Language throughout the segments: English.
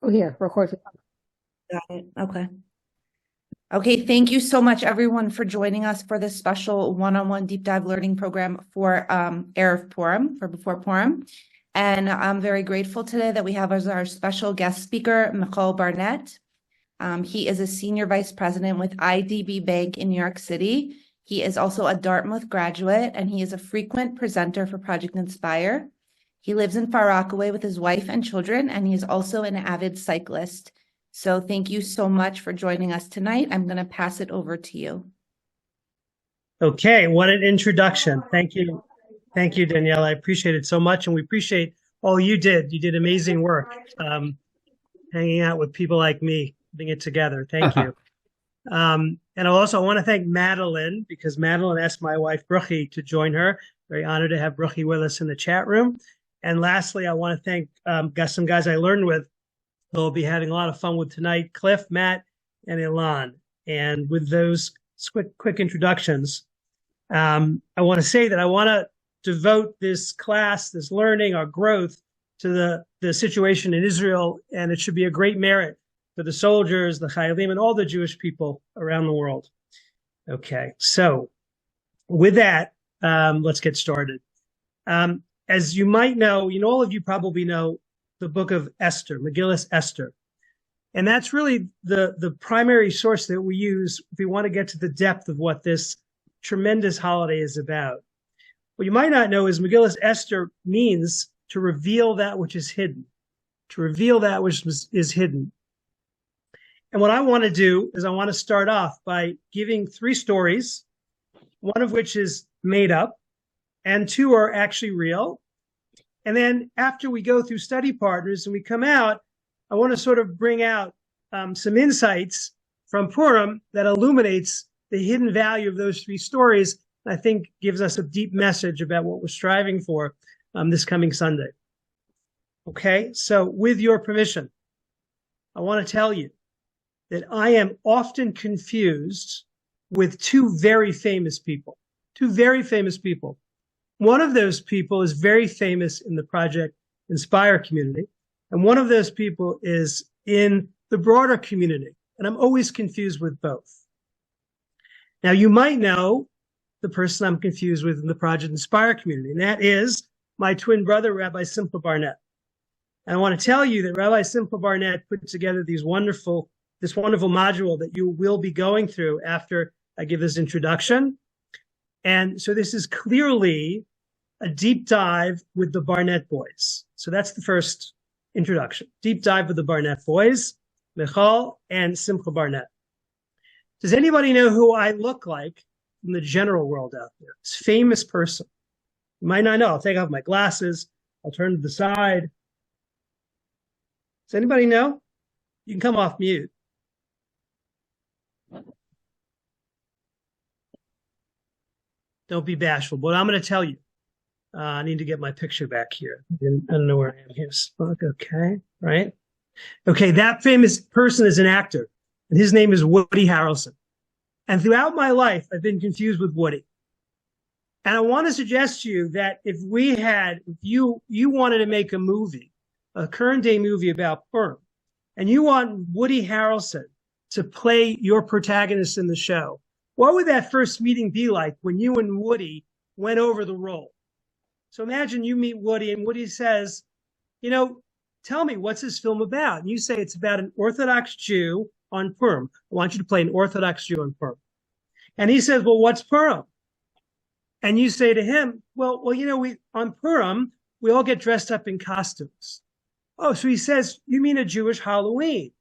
Oh, here, record. Got it. Okay. Okay, thank you so much, everyone, for joining us for this special one-on-one deep dive learning program for Erev Purim, for before Purim. And I'm very grateful today that we have as our special guest speaker, Michoel Barnett. He is a senior vice president with IDB Bank in New York City. He is also a Dartmouth graduate, and he is a frequent presenter for Project Inspire. He lives in Far Rockaway with his wife and children, and he is also an avid cyclist. So thank you so much for joining us tonight. I'm going to pass it over to you. Okay, what an introduction. Thank you. Thank you, Danielle. I appreciate it so much. And we appreciate all you did. You did amazing work hanging out with people like me, putting it together. Thank you. And also, I want to thank Madeline, because Madeline asked my wife, Bruchi, to join her. Very honored to have Bruchi with us in the chat room. And lastly, I want to thank some guys I learned with who will be having a lot of fun with tonight, Cliff, Matt, and Ilan. And with those quick introductions, I want to say that I want to devote this class, this learning, our growth to the situation in Israel, and it should be a great merit for the soldiers, the Chayalim, and all the Jewish people around the world. Okay, so with that, let's get started. As you might know, all of you probably know the book of Esther, Megillah Esther. And that's really the primary source that we use if we want to get to the depth of what this tremendous holiday is about. What you might not know is Megillah Esther means to reveal that which is hidden, to reveal that which is hidden. And what I want to do is I want to start off by giving 3 stories, one of which is made up, and 2 are actually real. And then after we go through study partners and we come out, I want to sort of bring out some insights from Purim that illuminates the hidden value of those 3 stories, I think gives us a deep message about what we're striving for this coming Sunday. Okay, so with your permission, I want to tell you that I am often confused with 2 very famous people, 2 very famous people. One of those people is very famous in the Project Inspire community, and one of those people is in the broader community, and I'm always confused with both. Now, you might know the person I'm confused with in the Project Inspire community, and that is my twin brother, Rabbi Simcha Barnett. And I want to tell you that Rabbi Simcha Barnett put together this wonderful module that you will be going through after I give this introduction. And so this is clearly a deep dive with the Barnett boys. So that's the first introduction. Deep dive with the Barnett boys, Michoel and Simcha Barnett. Does anybody know who I look like in the general world out there? This famous person. You might not know. I'll take off my glasses. I'll turn to the side. Does anybody know? You can come off mute. Don't be bashful, but I'm going to tell you. I need to get my picture back here. I don't know where I am here. Okay, right? Okay, that famous person is an actor, and his name is Woody Harrelson. And throughout my life, I've been confused with Woody. And I want to suggest to you that if you wanted to make a movie, a current day movie about Purim, and you want Woody Harrelson to play your protagonist in the show, what would that first meeting be like when you and Woody went over the role? So imagine you meet Woody and Woody says, tell me, what's this film about? And you say it's about an Orthodox Jew on Purim. I want you to play an Orthodox Jew on Purim. And he says, well, what's Purim? And you say to him, well, on Purim, we all get dressed up in costumes. Oh, so he says, you mean a Jewish Halloween?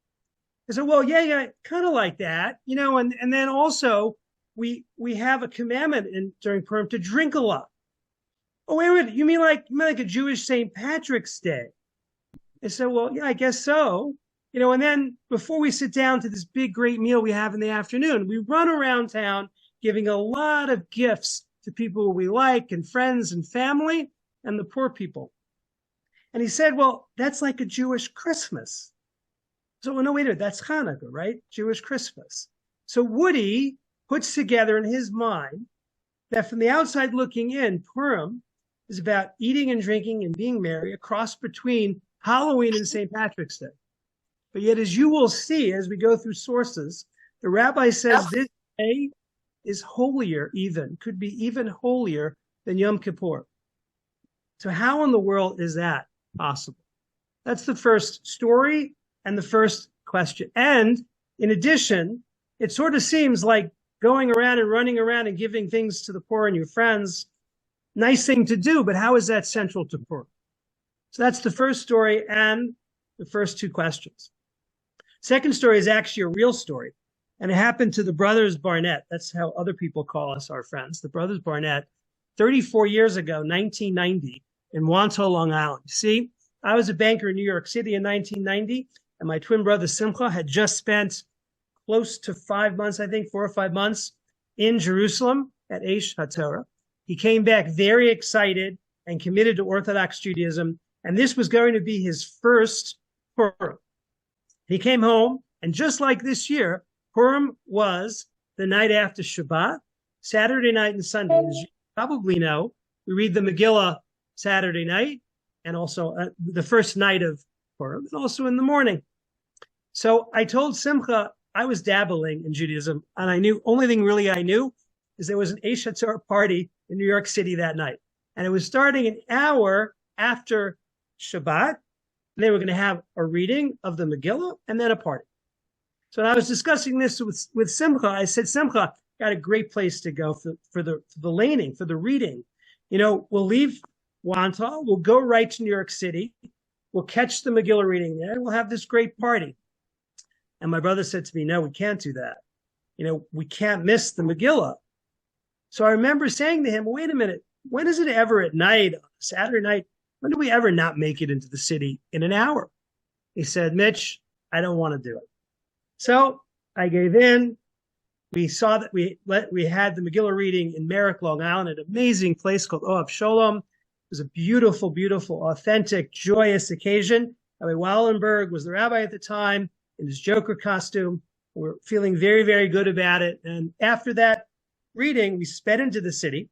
I said, well, yeah, kind of like that, and then also we have a commandment during Purim to drink a lot. Oh, wait, you mean like a Jewish St. Patrick's Day? I said, well, yeah, I guess so. And then before we sit down to this big, great meal we have in the afternoon, we run around town giving a lot of gifts to people we like and friends and family and the poor people. And he said, well, that's like a Jewish Christmas. So, well, no, wait a minute, that's Hanukkah, right? Jewish Christmas. So Woody puts together in his mind that from the outside looking in, Purim is about eating and drinking and being merry, a cross between Halloween and St. Patrick's Day. But yet, as you will see as we go through sources, the rabbi says this day is holier even, could be even holier than Yom Kippur. So how in the world is that possible? That's the first story and the first question. And in addition, it sort of seems like going around and running around and giving things to the poor and your friends, nice thing to do, but how is that central to Purim? So that's the first story and the first two questions. Second story is actually a real story, and it happened to the brothers Barnett. That's how other people call us, our friends. The brothers Barnett, 34 years ago, 1990, in Wantagh, Long Island. See, I was a banker in New York City in 1990, and my twin brother Simcha had just spent close to 5 months, I think, 4 or 5 months in Jerusalem at Aish HaTorah. He came back very excited and committed to Orthodox Judaism, and this was going to be his first Purim. He came home, and just like this year, Purim was the night after Shabbat, Saturday night and Sunday. As you probably know, we read the Megillah Saturday night, and also the first night of Purim, and also in the morning. So I told Simcha I was dabbling in Judaism, and I knew, only thing really I knew is there was an Aish HaTorah party in New York City that night. And it was starting an hour after Shabbat. They were going to have a reading of the Megillah and then a party. So I was discussing this with Simcha. I said, Simcha, got a great place to go for the laning, for the reading. You know, we'll leave Wantagh, we'll go right to New York City, we'll catch the Megillah reading there, and we'll have this great party. And my brother said to me, no, we can't do that. You know, we can't miss the Megillah. So I remember saying to him, wait a minute, when is it ever at night, Saturday night, when do we ever not make it into the city in an hour? He said, Mitch, I don't want to do it. So I gave in. We saw that we had the Megillah reading in Merrick, Long Island, an amazing place called Oav Sholom. It was a beautiful, beautiful, authentic, joyous occasion. Rabbi Wallenberg was the rabbi at the time in his Joker costume. We're feeling very, very good about it. And after that reading, we sped into the city.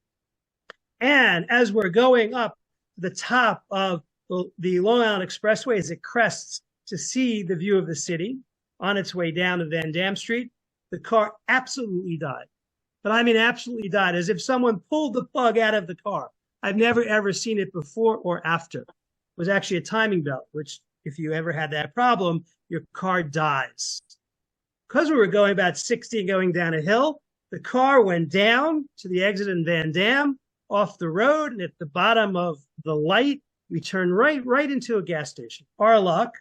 And as we're going up to the top of the Long Island Expressway, as it crests to see the view of the city on its way down to Van Dam Street, the car absolutely died. But I mean, absolutely died, as if someone pulled the plug out of the car. I've never, ever seen it before or after. It was actually a timing belt, which if you ever had that problem, your car dies. Because we were going about 60 going down a hill, the car went down to the exit in Van Dam, off the road, and at the bottom of the light, we turned right into a gas station. Our luck,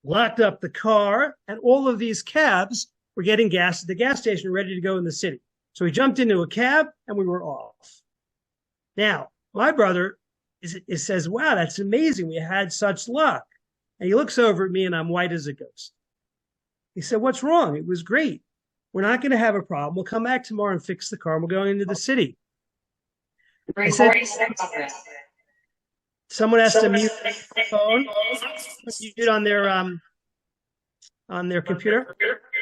locked up the car, and all of these cabs were getting gas at the gas station, ready to go in the city. So we jumped into a cab, and we were off. Now, my brother says, wow, that's amazing. We had such luck. And he looks over at me, and I'm white as a ghost. He said, what's wrong? It was great. We're not going to have a problem. We'll come back tomorrow and fix the car, and we're going into the city. I said, someone has to mute the phone, mute on their computer.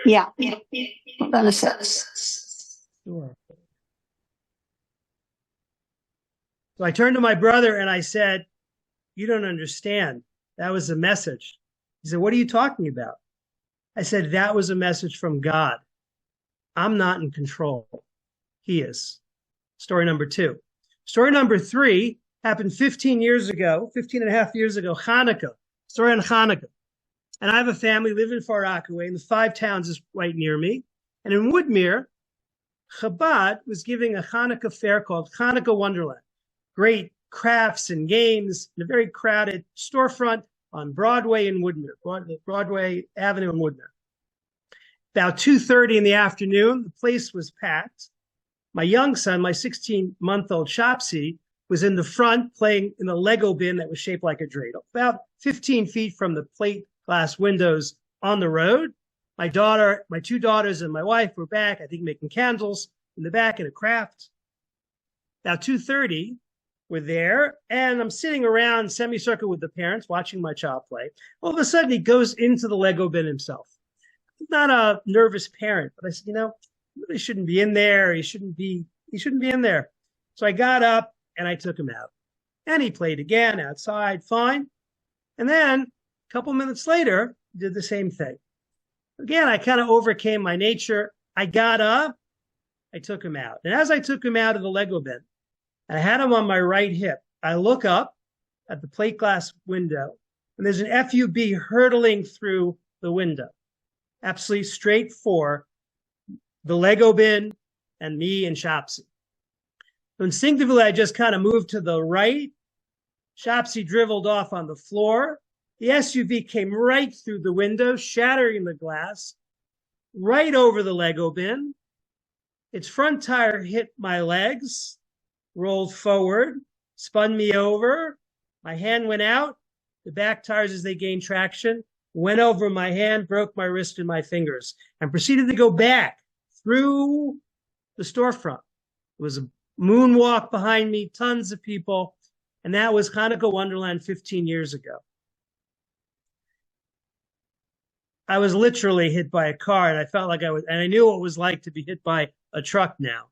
Yeah. Hold on a sec. Sure. So I turned to my brother and I said, you don't understand. That was a message. He said, what are you talking about? I said, that was a message from God. I'm not in control. He is. Story number 2. Story number 3 happened 15 years ago, 15 and a half years ago, Hanukkah. Story on Hanukkah. And I have a family, live in Far Rockaway, and the 5 Towns is right near me. And in Woodmere, Chabad was giving a Hanukkah fair called Hanukkah Wonderland. Great crafts and games in a very crowded storefront on Broadway in Woodmere, Broadway Avenue in Woodmere. About 2:30 in the afternoon, the place was packed. My young son, my 16-month-old Shopsy, was in the front playing in a Lego bin that was shaped like a dreidel, about 15 feet from the plate glass windows on the road. My 2 daughters and my wife were back, I think, making candles in the back in a craft. About 2:30, we're there, and I'm sitting around semicircle with the parents watching my child play. All of a sudden, he goes into the Lego bin himself. I'm not a nervous parent, but I said, he really shouldn't be in there. He shouldn't be in there. So I got up and I took him out. And he played again outside, fine. And then a couple minutes later, did the same thing. Again, I kind of overcame my nature. I got up, I took him out. And as I took him out of the Lego bin, I had him on my right hip. I look up at the plate glass window, and there's an FUB hurtling through the window, absolutely straight for the Lego bin and me and Shopsy. So instinctively, I just kind of moved to the right. Shopsy dribbled off on the floor. The SUV came right through the window, shattering the glass, right over the Lego bin. Its front tire hit my legs, rolled forward, spun me over. My hand went out. The back tires, as they gained traction, went over my hand, broke my wrist and my fingers, and proceeded to go back through the storefront. It was a moonwalk behind me, tons of people, and that was Hanukkah Wonderland 15 years ago. I was literally hit by a car, and I felt like and I knew what it was like to be hit by a truck now.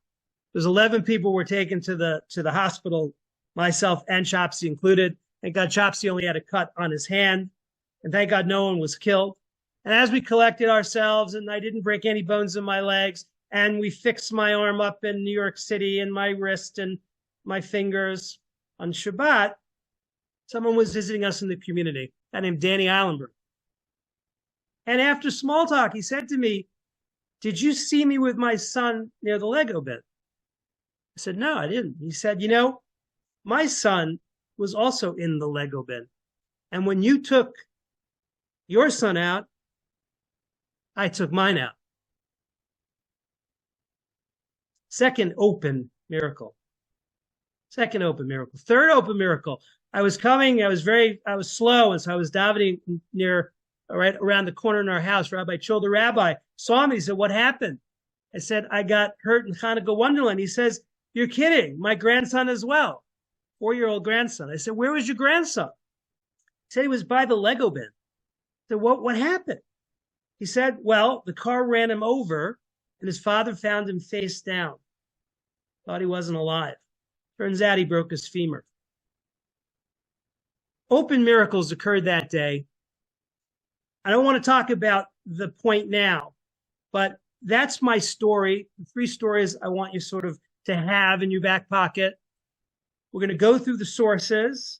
There's 11 people were taken to the hospital, myself and Shopsy included. Thank God Shopsy only had a cut on his hand, and thank God no one was killed. And as we collected ourselves, and I didn't break any bones in my legs, and we fixed my arm up in New York City and my wrist and my fingers on Shabbat, someone was visiting us in the community, a guy named Danny Eilenberg. And after small talk, he said to me, "Did you see me with my son near the Lego bin?" I said, "No, I didn't." He said, "You know, my son was also in the Lego bin. And when you took your son out, I took mine out." Second open miracle. Second open miracle. Third open miracle. I was slow, and so I was davening near, right around the corner in our house. Rabbi Chol, the rabbi, saw me. He said, "What happened?" I said, "I got hurt in Hanukkah Wonderland." He says, "You're kidding. My grandson as well, 4-year-old grandson." I said, "Where was your grandson?" He said he was by the Lego bin. I said, what happened? He said, "Well, the car ran him over, and his father found him face down. Thought he wasn't alive. Turns out he broke his femur." Open miracles occurred that day. I don't want to talk about the point now, but that's my story. The 3 stories I want you sort of to have in your back pocket. We're going to go through the sources.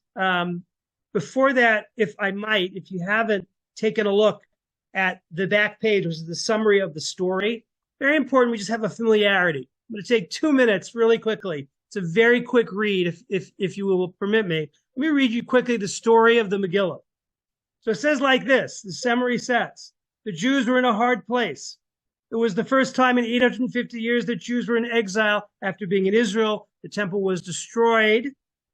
Before that, if you haven't taken a look at the back page, which is the summary of the story, very important we just have a familiarity. I'm going to take 2 minutes really quickly. It's a very quick read, if you will permit me. Let me read you quickly the story of the Megillah. So it says like this, the summary says, the Jews were in a hard place. It was the first time in 850 years that Jews were in exile after being in Israel. The temple was destroyed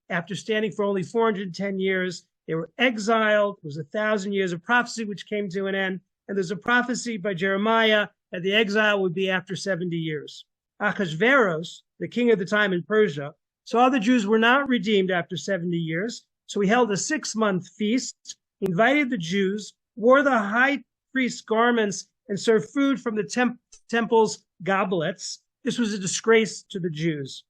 after standing for only 410 years. They were exiled. It was 1,000 years of prophecy which came to an end. And there's a prophecy by Jeremiah that the exile would be after 70 years. Ahasuerus, the king of the time in Persia, saw the Jews were not redeemed after 70 years. So he held a 6-month feast, invited the Jews, wore the high priest's garments, and served food from the temple's goblets. This was a disgrace to the Jews.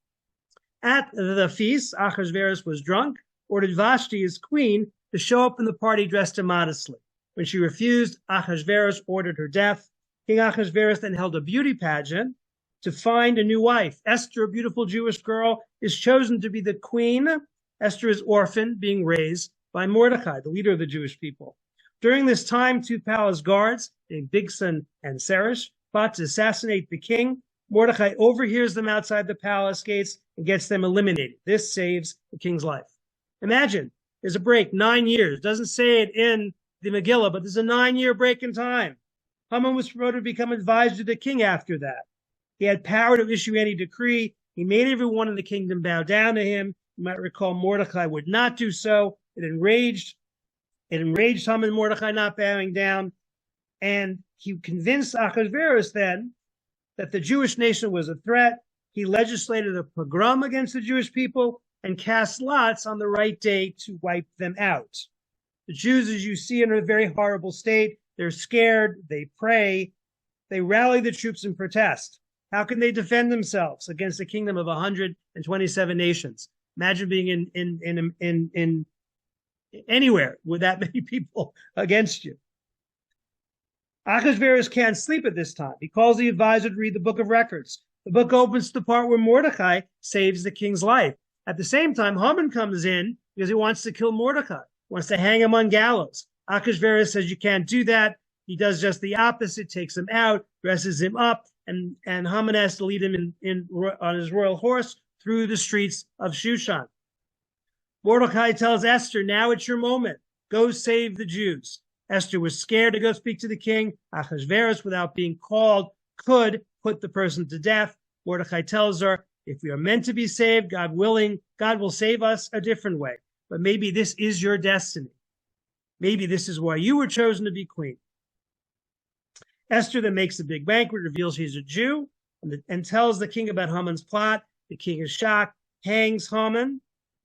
At the feast, Ahasuerus was drunk, ordered Vashti, his queen, to show up in the party dressed immodestly. When she refused, Ahasuerus ordered her death. King Ahasuerus then held a beauty pageant to find a new wife. Esther, a beautiful Jewish girl, is chosen to be the queen. Esther is orphaned, being raised by Mordecai, the leader of the Jewish people. During this time, 2 palace guards, named Bigsan and Seresh, fought to assassinate the king. Mordecai overhears them outside the palace gates and gets them eliminated. This saves the king's life. Imagine, there's a break, 9 years. Doesn't say it in the Megillah, but there's a 9-year break in time. Haman was promoted to become advisor to the king after that. He had power to issue any decree. He made everyone in the kingdom bow down to him. You might recall Mordecai would not do so. It enraged Haman, Mordecai not bowing down. And he convinced Ahasuerus then that the Jewish nation was a threat. He legislated a pogrom against the Jewish people and cast lots on the right day to wipe them out. The Jews, as you see, are in a very horrible state. They're scared. They pray. They rally the troops in protest. How can they defend themselves against a kingdom of 127 nations? Imagine being in anywhere with that many people against you. Achashverosh can't sleep at this time. He calls the advisor to read the book of records. The book opens to the part where Mordecai saves the king's life. At the same time, Haman comes in because he wants to kill Mordecai, wants to hang him on gallows. Achashverosh says you can't do that. He does just the opposite, takes him out, dresses him up, and Haman has to lead him on his royal horse through the streets of Shushan. Mordecai tells Esther, now it's your moment. Go save the Jews. Esther was scared to go speak to the king. Achashverosh, without being called, could put the person to death. Mordecai tells her, if we are meant to be saved, God willing, God will save us a different way. But maybe this is your destiny. Maybe this is why you were chosen to be queen. Esther then makes a big banquet, reveals she's a Jew, and tells the king about Haman's plot. The king is shocked, hangs Haman.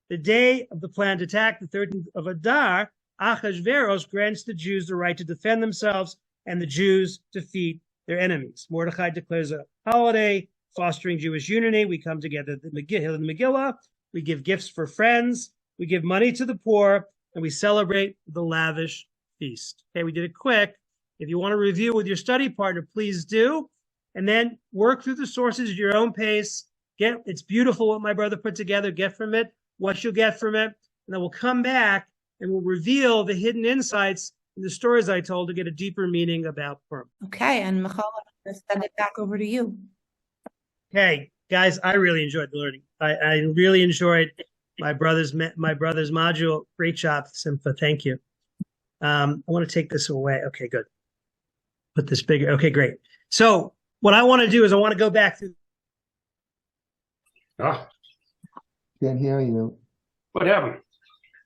The day of the planned attack, the 13th of Adar, Achashverosh grants the Jews the right to defend themselves, and the Jews defeat their enemies. Mordecai declares a holiday, fostering Jewish unity. We come together at the Megillah. We give gifts for friends. We give money to the poor, and we celebrate the lavish feast. Okay, we did it quick. If you want to review with your study partner, please do. And then work through the sources at your own pace. It's beautiful what my brother put together. Get from it what you'll get from it. And then we'll come back and we'll reveal the hidden insights in the stories I told to get a deeper meaning about Purim. Okay, and Michoel, I'm going to send it back over to you. Okay, guys, I really enjoyed the learning. I really enjoyed my brother's module. Great job, Simcha. Thank you. I want to take this away. Okay, good. Put this bigger. Okay, great. So what I want to do is I want to go back through. Oh, Can't hear you. what happened?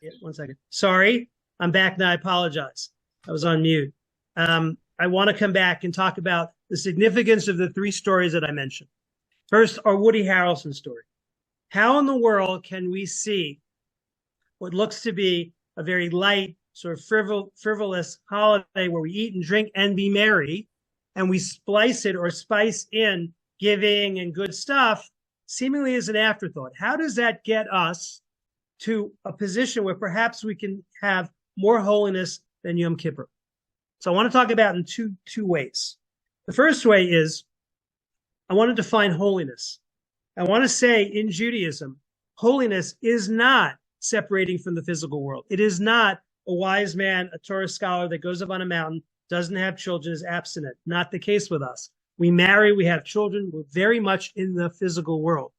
Yeah, 1 second. Sorry, I'm back now. I apologize. I was on mute. I want to come back and talk about the significance of the 3 stories that I mentioned. First, our Woody Harrelson story. How in the world can we see what looks to be a very light, sort of frivolous holiday where we eat and drink and be merry, and we splice it or spice in giving and good stuff, seemingly as an afterthought? How does that get us to a position where perhaps we can have more holiness than Yom Kippur? So I want to talk about in two ways. The first way is I want to define holiness. I want to say in Judaism, holiness is not separating from the physical world. It is not a wise man, a Torah scholar that goes up on a mountain, doesn't have children, is abstinent. Not the case with us. We marry, we have children, we're very much in the physical world.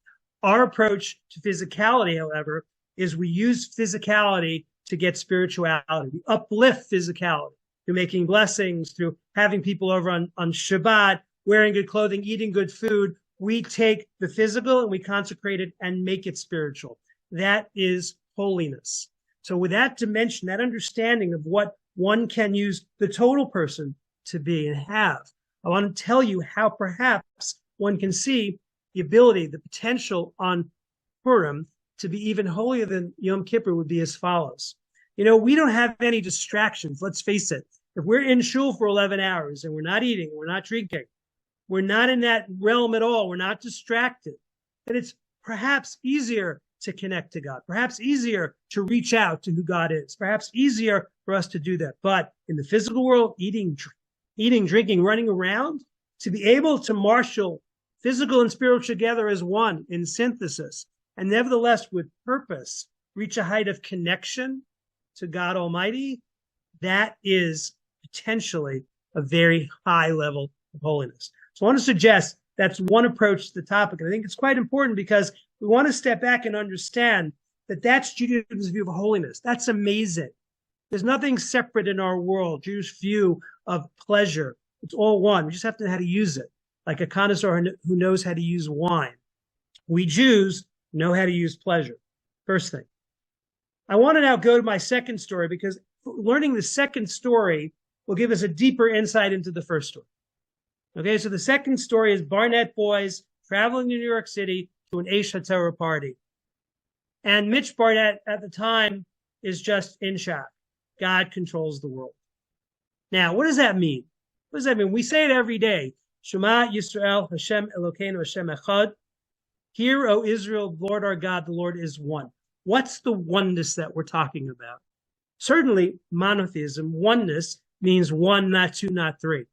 Our approach to physicality, however, is we use physicality to get spirituality. We uplift physicality through making blessings, through having people over on Shabbat, wearing good clothing, eating good food. We take the physical and we consecrate it and make it spiritual. That is holiness. So with that dimension, that understanding of what one can use the total person to be and have, I want to tell you how perhaps one can see the ability, the potential on Purim to be even holier than Yom Kippur would be as follows. You know, we don't have any distractions. Let's face it. If we're in shul for 11 hours and we're not eating, we're not drinking, we're not in that realm at all, we're not distracted, then it's perhaps easier to connect to God, perhaps easier to reach out to who God is, perhaps easier for us to do that. But in the physical world, eating, drinking, running around, to be able to marshal physical and spiritual together as one in synthesis, and nevertheless with purpose, reach a height of connection to God Almighty, that is potentially a very high level of holiness. So I want to suggest that's one approach to the topic. And I think it's quite important because we want to step back and understand that that's Judaism's view of holiness. That's amazing. There's nothing separate in our world, Jewish view of pleasure. It's all one. We just have to know how to use it, like a connoisseur who knows how to use wine. We Jews know how to use pleasure. First thing. I want to now go to my second story because learning the second story will give us a deeper insight into the first story. Okay, so the second story is Barnett boys traveling to New York City to an Eish HaTorah party. And Mitch Barnett at the time is just in shock. God controls the world. Now, what does that mean? What does that mean? We say it every day. Shema Yisrael, Hashem Elokeinu, Hashem Echad. Hear, O Israel, Lord our God, the Lord is one. What's the oneness that we're talking about? Certainly, monotheism, oneness, means one, not two, not three.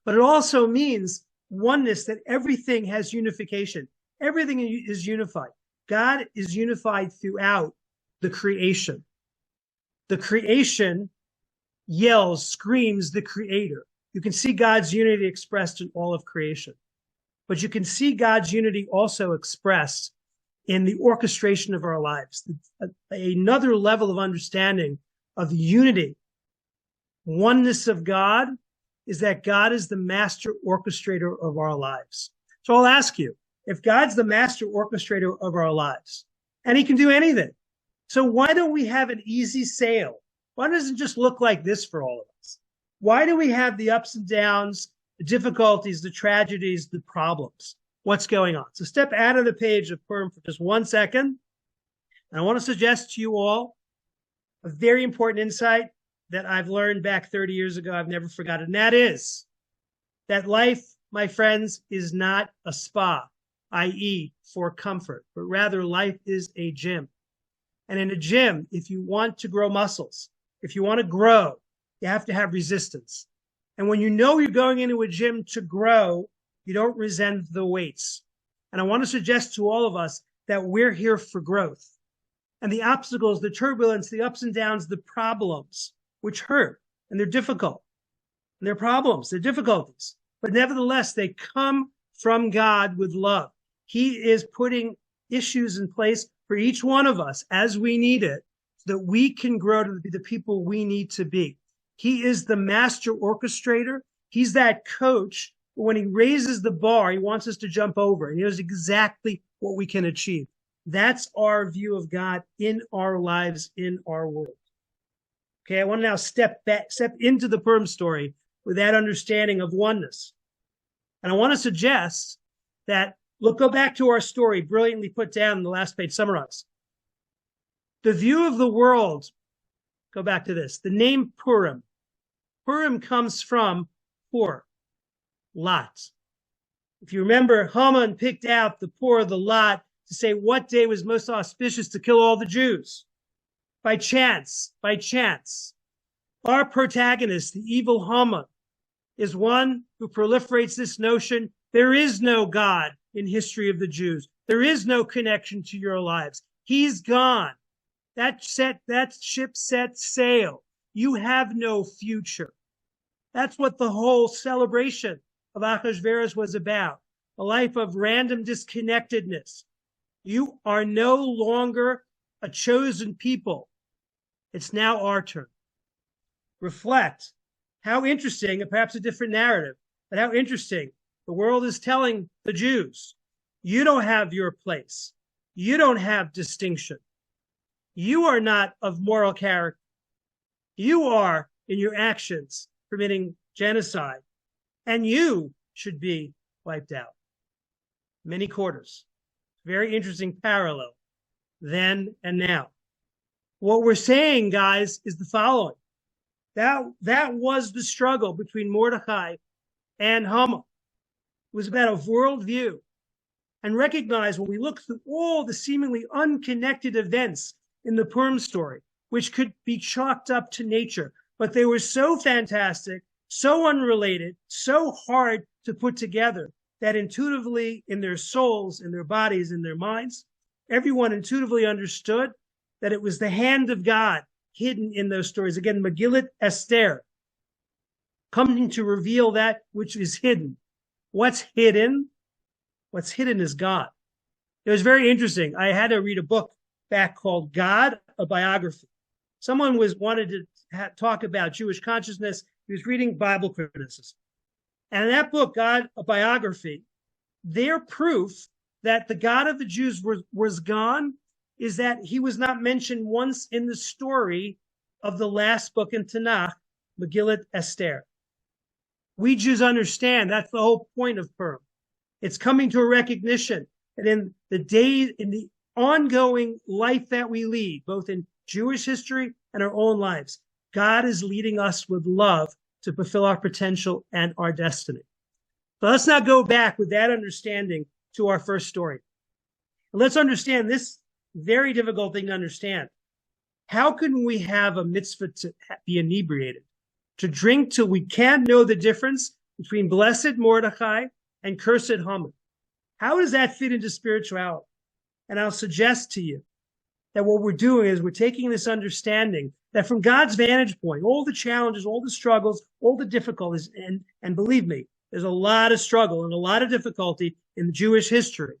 but it also means oneness, that everything has unification. Everything is unified. God is unified throughout the creation. The creation yells, screams the creator. You can see God's unity expressed in all of creation. But you can see God's unity also expressed in the orchestration of our lives. Another level of understanding of the unity, oneness of God, is that God is the master orchestrator of our lives. So I'll ask you, if God's the master orchestrator of our lives, and he can do anything, so why don't we have an easy sail? Why doesn't it just look like this for all of us? Why do we have the ups and downs, the difficulties, the tragedies, the problems? What's going on? So step out of the page of Purim for just 1 second. And I want to suggest to you all a very important insight that I've learned back 30 years ago. I've never forgotten. And that is that life, my friends, is not a spa, i.e. for comfort, but rather life is a gym. And in a gym, if you want to grow muscles, if you want to grow, you have to have resistance. And when you know you're going into a gym to grow, you don't resent the weights. And I want to suggest to all of us that we're here for growth. And the obstacles, the turbulence, the ups and downs, the problems, which hurt, and they're difficult, and they're problems, they're difficulties, but nevertheless, they come from God with love. He is putting issues in place for each one of us as we need it, so that we can grow to be the people we need to be. He is the master orchestrator. He's that coach. But when he raises the bar, he wants us to jump over, and he knows exactly what we can achieve. That's our view of God in our lives, in our world. Okay, I want to now step into the Purim story with that understanding of oneness. And I want to suggest that, go back to our story, brilliantly put down in the last page, summarized. The view of the world, go back to this, the name Purim. Purim comes from Pur, lot. If you remember, Haman picked out the Pur, the lot, to say what day was most auspicious to kill all the Jews. By chance. Our protagonist, the evil Haman, is one who proliferates this notion. There is no God in history of the Jews. There is no connection to your lives. He's gone. That ship set sail. You have no future. That's what the whole celebration of Achashverosh was about. A life of random disconnectedness. You are no longer a chosen people. It's now our turn. Reflect. How interesting, and perhaps a different narrative, but how interesting the world is telling the Jews, you don't have your place. You don't have distinction. You are not of moral character. You are, in your actions, permitting genocide, and you should be wiped out. Many quarters. Very interesting parallel, then and now. What we're saying, guys, is the following. That was the struggle between Mordechai and Haman. It was about a worldview. And recognize when we look through all the seemingly unconnected events in the Purim story, which could be chalked up to nature, but they were so fantastic, so unrelated, so hard to put together, that intuitively in their souls, in their bodies, in their minds, everyone intuitively understood that it was the hand of God hidden in those stories. Again, Megillat Esther, coming to reveal that which is hidden. What's hidden? What's hidden is God. It was very interesting. I had to read a book back called God, a Biography. Someone wanted to talk about Jewish consciousness. He was reading Bible criticism. And in that book, God, a Biography, their proof that the God of the Jews was gone is that he was not mentioned once in the story of the last book in Tanakh, Megillat Esther. We Jews understand that's the whole point of Purim. It's coming to a recognition that in the ongoing life that we lead, both in Jewish history and our own lives, God is leading us with love to fulfill our potential and our destiny. But let's not go back with that understanding to our first story. And let's understand this very difficult thing to understand. How can we have a mitzvah to be inebriated, to drink till we can't know the difference between blessed Mordecai and cursed Haman. How does that fit into spirituality? And I'll suggest to you that what we're doing is we're taking this understanding that from God's vantage point, all the challenges, all the struggles, all the difficulties, and believe me, there's a lot of struggle and a lot of difficulty in Jewish history,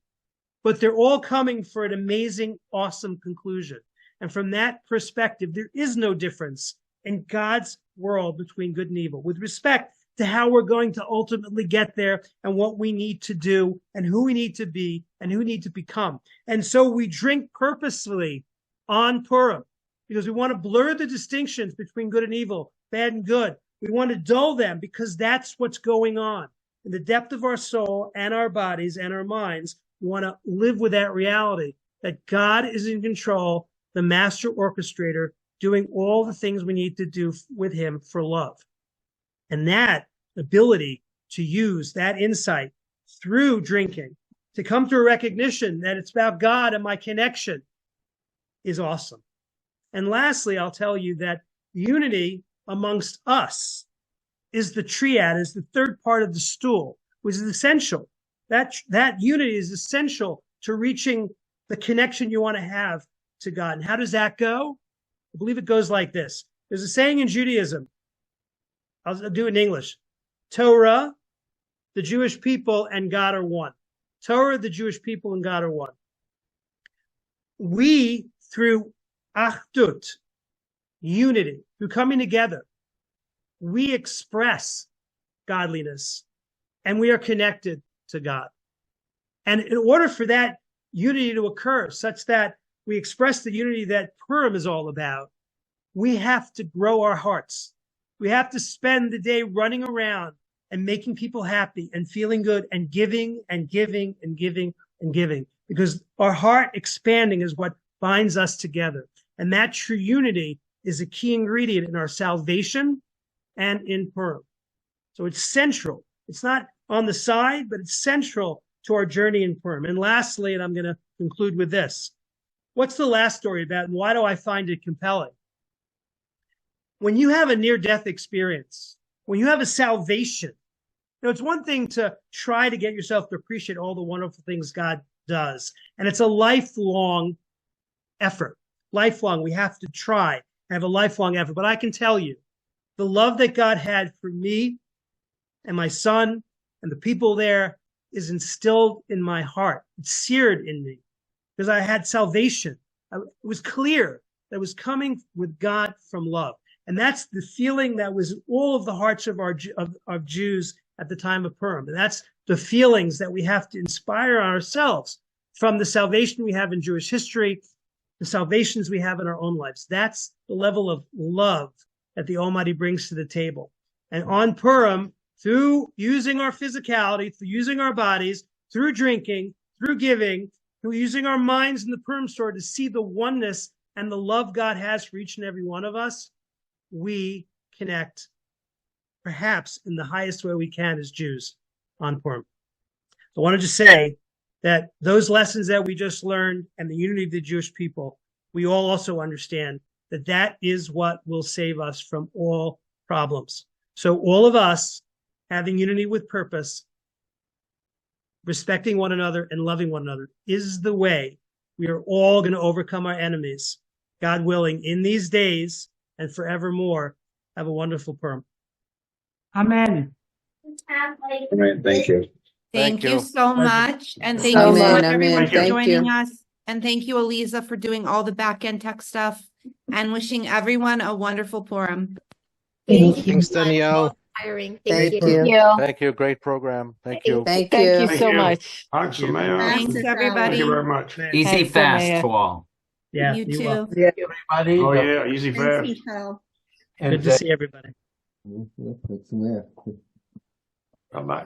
but they're all coming for an amazing, awesome conclusion. And from that perspective, there is no difference in God's world between good and evil with respect to how we're going to ultimately get there and what we need to do and who we need to be and who we need to become. And so we drink purposefully on Purim because we want to blur the distinctions between good and evil, bad and good. We want to dull them because that's what's going on. In the depth of our soul and our bodies and our minds, we want to live with that reality that God is in control, the master orchestrator, doing all the things we need to do with him for love. And that ability to use that insight through drinking to come to a recognition that it's about God and my connection is awesome. And lastly, I'll tell you that unity amongst us is the triad, is the third part of the stool, which is essential. That unity is essential to reaching the connection you want to have to God. And how does that go? I believe it goes like this. There's a saying in Judaism, I'll do it in English. Torah, the Jewish people, and God are one. Torah, the Jewish people, and God are one. We, through achdut, unity, through coming together, we express godliness, and we are connected to God. And in order for that unity to occur, such that we express the unity that Purim is all about, we have to grow our hearts. We have to spend the day running around and making people happy and feeling good and giving and giving and giving and giving, because our heart expanding is what binds us together. And that true unity is a key ingredient in our salvation and in Purim. So it's central. It's not on the side, but it's central to our journey in Purim. And lastly, and I'm going to conclude with this. What's the last story about, and why do I find it compelling? When you have a near-death experience, when you have a salvation, it's one thing to try to get yourself to appreciate all the wonderful things God does. And it's a lifelong effort. Lifelong. We have to try and have a lifelong effort. But I can tell you, the love that God had for me and my son and the people there is instilled in my heart. It's seared in me because I had salvation. It was clear that it was coming with God from love. And that's the feeling that was all of the hearts of our Jews at the time of Purim. And that's the feelings that we have to inspire ourselves from the salvation we have in Jewish history, the salvations we have in our own lives. That's the level of love that the Almighty brings to the table. And on Purim, through using our physicality, through using our bodies, through drinking, through giving, through using our minds in the Purim story to see the oneness and the love God has for each and every one of us, we connect perhaps in the highest way we can as Jews on Purim. I wanted to say that those lessons that we just learned and the unity of the Jewish people, we all also understand that that is what will save us from all problems. So all of us having unity with purpose, respecting one another and loving one another is the way we are all going to overcome our enemies, God willing, in these days and forevermore. Have a wonderful Purim. Amen. Amen. Thank you. Thank you so much. And thank So you so much. much, everyone, for Thank you. joining us. And thank you, Eliza, for doing all the back-end tech stuff, and wishing everyone a wonderful Purim. Thank you. Thanks, Danielle. Thank Thank you. you. Thank you. Great program. Thank you. Thank Thank you. you so much. Thanks, Mayor. Thanks, everybody. Thank you very much. Easy Thanks, fast Amaya. to all. Yeah, You you will. too. Everybody. Oh, yeah, easy fast. Good to see everybody. That's where. Bye-bye.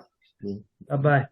Bye-bye.